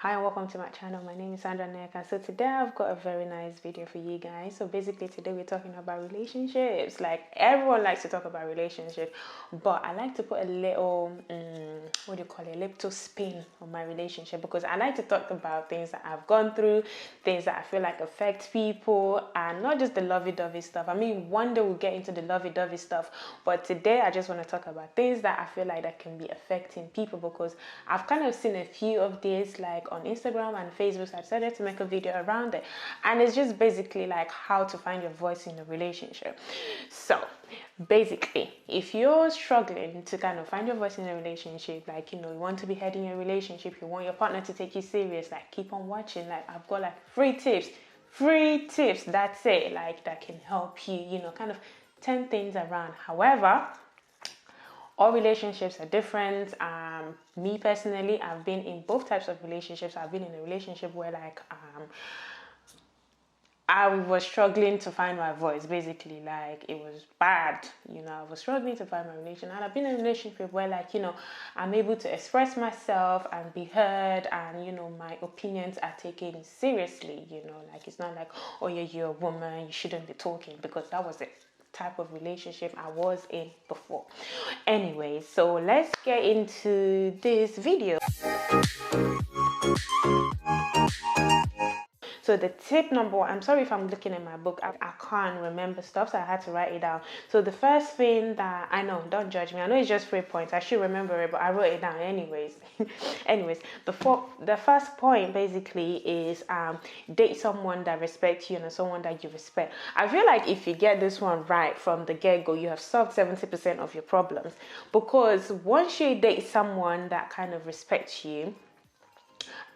Hi and welcome to my channel. My name is Sandra Neka. So today I've got a very nice video for you guys. So basically today we're talking about relationships. Like everyone likes to talk about relationships, but I like to put a little a little spin on my relationship, because I like to talk about things that I've gone through, things that I feel like affect people, and not just the lovey-dovey stuff. I mean, one day we'll get into the lovey-dovey stuff, but today I just want to talk about things that I feel like that can be affecting people, because I've kind of seen a few of these like on Instagram and Facebook. So I decided to make a video around it, and it's just basically like how to find your voice in a relationship. So basically, if you're struggling to kind of find your voice in a relationship, like, you want to be heading a relationship, you want your partner to take you serious, like, keep on watching. Like, I've got like free tips, that's it, like that can help you, kind of turn things around. However, all relationships are different. Me personally, I've been in both types of relationships. I've been in a relationship where like I was struggling to find my voice. Basically, like, it was bad. I was struggling to find my relation. And I've been in a relationship where like, I'm able to express myself and be heard, and my opinions are taken seriously. Like, it's not like, oh yeah, you're a woman, you shouldn't be talking, because that was it type of relationship I was in before. Anyway, so let's get into this video. So the tip number one, I'm sorry if I'm looking at my book, I can't remember stuff, so I had to write it down. So the first thing that I know, don't judge me, I know it's just 3 points, I should remember it, but I wrote it down anyways. The first point basically is date someone that respects you and someone that you respect. I feel like if you get this one right from the get-go, you have solved 70% of your problems, because once you date someone that kind of respects you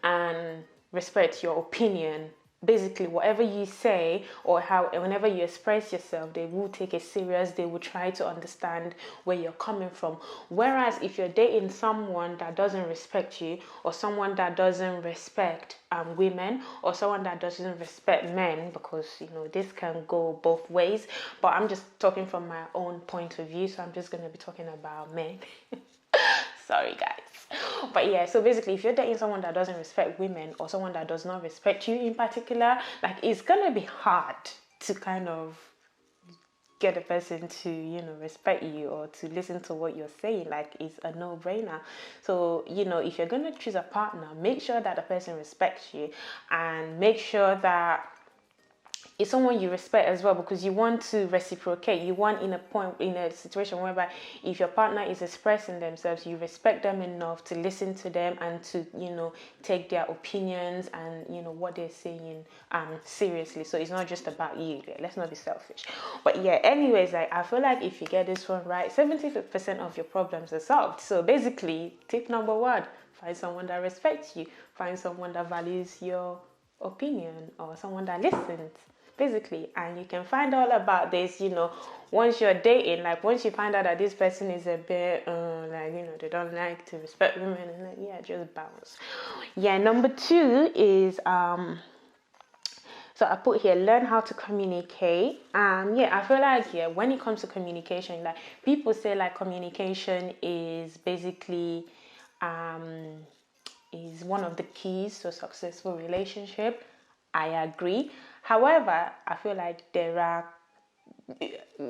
and respect your opinion, basically whatever you say or whenever you express yourself, they will take it serious. They will try to understand where you're coming from. Whereas if you're dating someone that doesn't respect you, or someone that doesn't respect women, or someone that doesn't respect men, because this can go both ways, but I'm just talking from my own point of view, so I'm just going to be talking about men. Sorry guys. But yeah, so basically, if you're dating someone that doesn't respect women, or someone that does not respect you in particular, like, it's gonna be hard to kind of get a person to respect you or to listen to what you're saying. Like, it's a no-brainer. So if you're gonna choose a partner, make sure that the person respects you, and make sure that it's someone you respect as well, because you want to reciprocate. You want in a situation whereby if your partner is expressing themselves, you respect them enough to listen to them and to take their opinions and what they're saying seriously. So it's not just about you. Let's not be selfish. But yeah, anyways, like, I feel like if you get this one right, 70% of your problems are solved. So basically, tip number one: find someone that respects you. Find someone that values your opinion, or someone that listens, basically. And you can find all about this once you're dating. Like, once you find out that this person is a bit they don't like to respect women, and then just bounce. Number two is so I put here, learn how to communicate. I feel like when it comes to communication, like, people say like communication is basically is one of the keys to a successful relationship. I agree. However, I feel like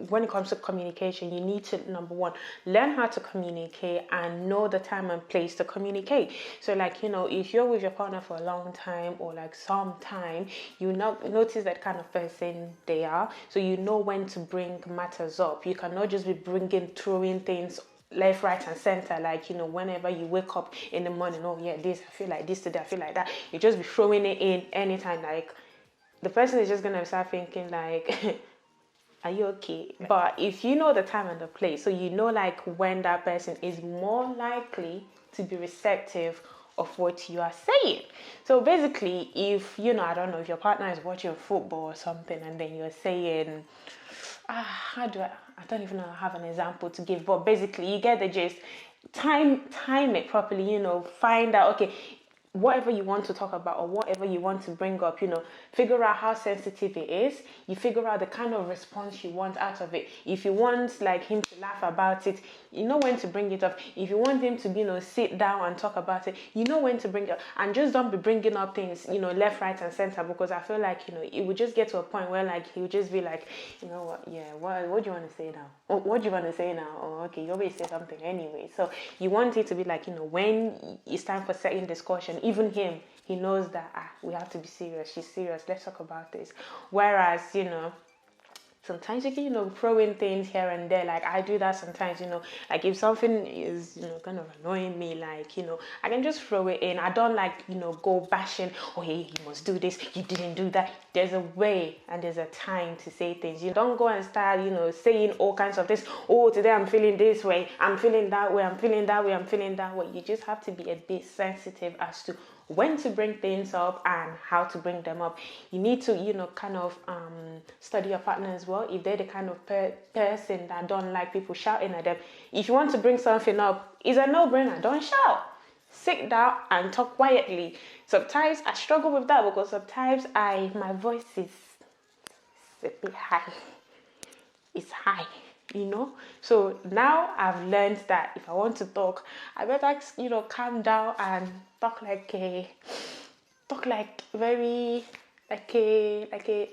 when it comes to communication, you need to, number one, learn how to communicate and know the time and place to communicate. So like, if you're with your partner for a long time, or like some time, you notice that kind of person they are. So you know when to bring matters up. You cannot just be throwing things left, right, and center. Like, whenever you wake up in the morning, oh yeah, this, I feel like this today, I feel like that. You just be throwing it in anytime. Like, the person is just gonna start thinking like, are you okay? But if you know the time and the place, so like when that person is more likely to be receptive of what you are saying. So basically, if I don't know, if your partner is watching football or something, and then you're saying, I don't even know, I have an example to give, but basically you get the gist. Time it properly, find out, okay, whatever you want to talk about or whatever you want to bring up, figure out how sensitive it is. You figure out the kind of response you want out of it. If you want like him to laugh about it, you know when to bring it up. If you want him to sit down and talk about it, you know when to bring it up. And just don't be bringing up things left, right and center, because I feel like it would just get to a point where like he would just be like, you know what, yeah, what do you want to say now? What do you want to say now? Oh, okay, you always say something anyway. So you want it to be like, when it's time for certain discussion, even him, he knows that we have to be serious. She's serious. Let's talk about this. Whereas, sometimes you can, throw in things here and there. Like I do that sometimes, like if something is, kind of annoying me, like, I can just throw it in. I don't like, go bashing, oh, hey, you must do this. You didn't do that. There's a way and there's a time to say things. You don't go and start, saying all kinds of this. Oh, today I'm feeling this way. I'm feeling that way. I'm feeling that way. I'm feeling that way. You just have to be a bit sensitive as to when to bring things up and how to bring them up. You need to, kind of study your partner as well. If they're the kind of person that don't like people shouting at them, if you want to bring something up, it's a no-brainer. Don't shout. Sit down and talk quietly. Sometimes I struggle with that because sometimes my voice is a bit high. It's high. So now I've learned that if I want to talk, I better calm down and talk like a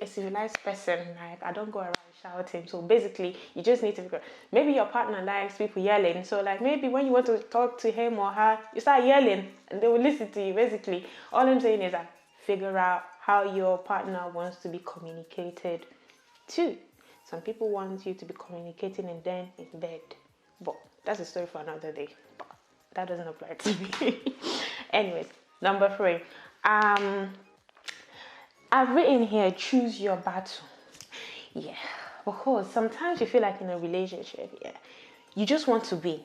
civilized person. Like I don't go around shouting. So basically you just need to figure, maybe your partner likes people yelling, so like maybe when you want to talk to him or her, you start yelling and they will listen to you. Basically all I'm saying is that figure out how your partner wants to be communicated to. Some people want you to be communicating and then in bed. But that's a story for another day. But that doesn't apply to me. Anyways, number 3. I've written here, choose your battle. Yeah. Because sometimes you feel like in a relationship, you just want to win.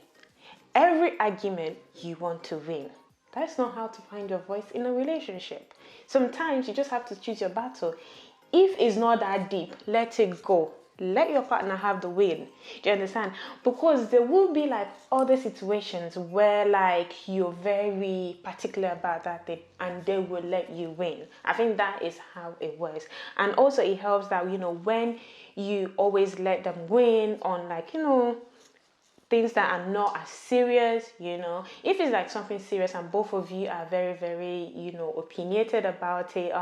Every argument, you want to win. That's not how to find your voice in a relationship. Sometimes you just have to choose your battle. If it's not that deep, let it go. Let your partner have the win. Do you understand? Because there will be like other situations where like you're very particular about that thing and they will let you win. I think that is how it works. And also it helps that, when you always let them win on like, things that are not as serious, if it's like something serious and both of you are very, very, opinionated about it,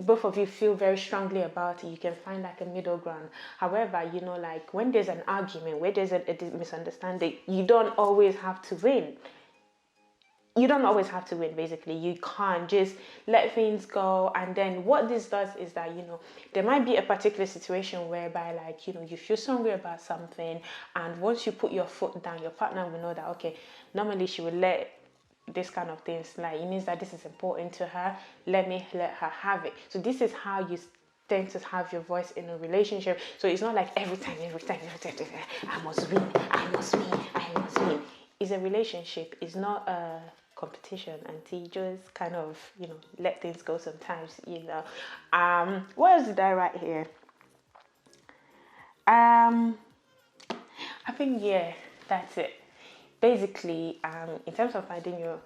both of you feel very strongly about it, you can find like a middle ground. However, like when there's an argument, where there's a misunderstanding, you don't always have to win. Basically. You can't just let things go. And then what this does is that, there might be a particular situation whereby like, you feel strongly about something. And once you put your foot down, your partner will know that, okay, normally she will let this kind of things slide. It means that this is important to her. Let her have it. So this is how you tend to have your voice in a relationship. So it's not like every time, I must win. It's a relationship. It's not a competition, and you just kind of let things go sometimes. What else did I write here? I think that's it. Basically, in terms of finding your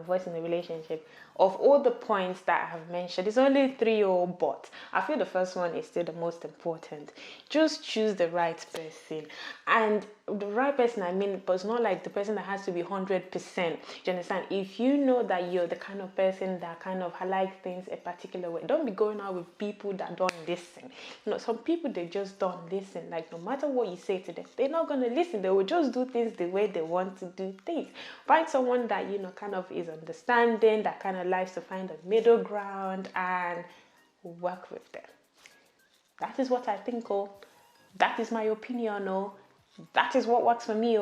voice in the relationship, of all the points that I have mentioned, it's only 3 but I feel the first one is still the most important. Just choose the right person. And the right person, but it's not like the person that has to be 100%. Do you understand? If you know that you're the kind of person that kind of like things a particular way, don't be going out with people that don't listen. Some people, they just don't listen. Like no matter what you say to them, they're not going to listen. They will just do things the way they want to do things. Find someone that kind of is understanding, that kind of likes to find a middle ground and work with them. That is what I think. That is my opinion. That is what works for me.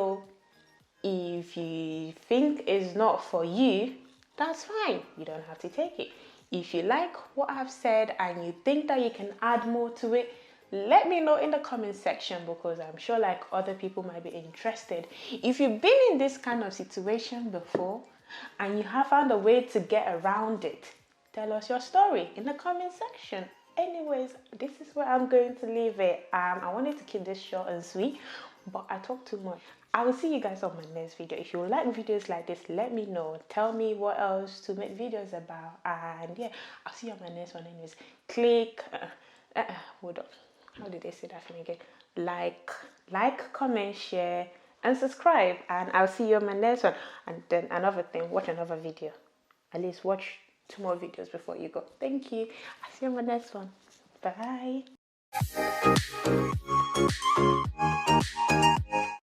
If you think it's not for you, that's fine. You don't have to take it. If you like what I've said and you think that you can add more to it, let me know in the comment section, because I'm sure like other people might be interested. If you've been in this kind of situation before and you have found a way to get around it, tell us your story in the comment section. Anyways, this is where I'm going to leave it. I wanted to keep this short and sweet, but I talk too much. I will see you guys on my next video. If you like videos like this, let me know. Tell me what else to make videos about. And yeah, I'll see you on my next one. Anyways, click. Hold on. How did they say that for me again? Like, comment, share, and subscribe. And I'll see you on my next one. And then another thing, watch another video. At least watch 2 more videos before you go. Thank you. I'll see you on my next one. Bye.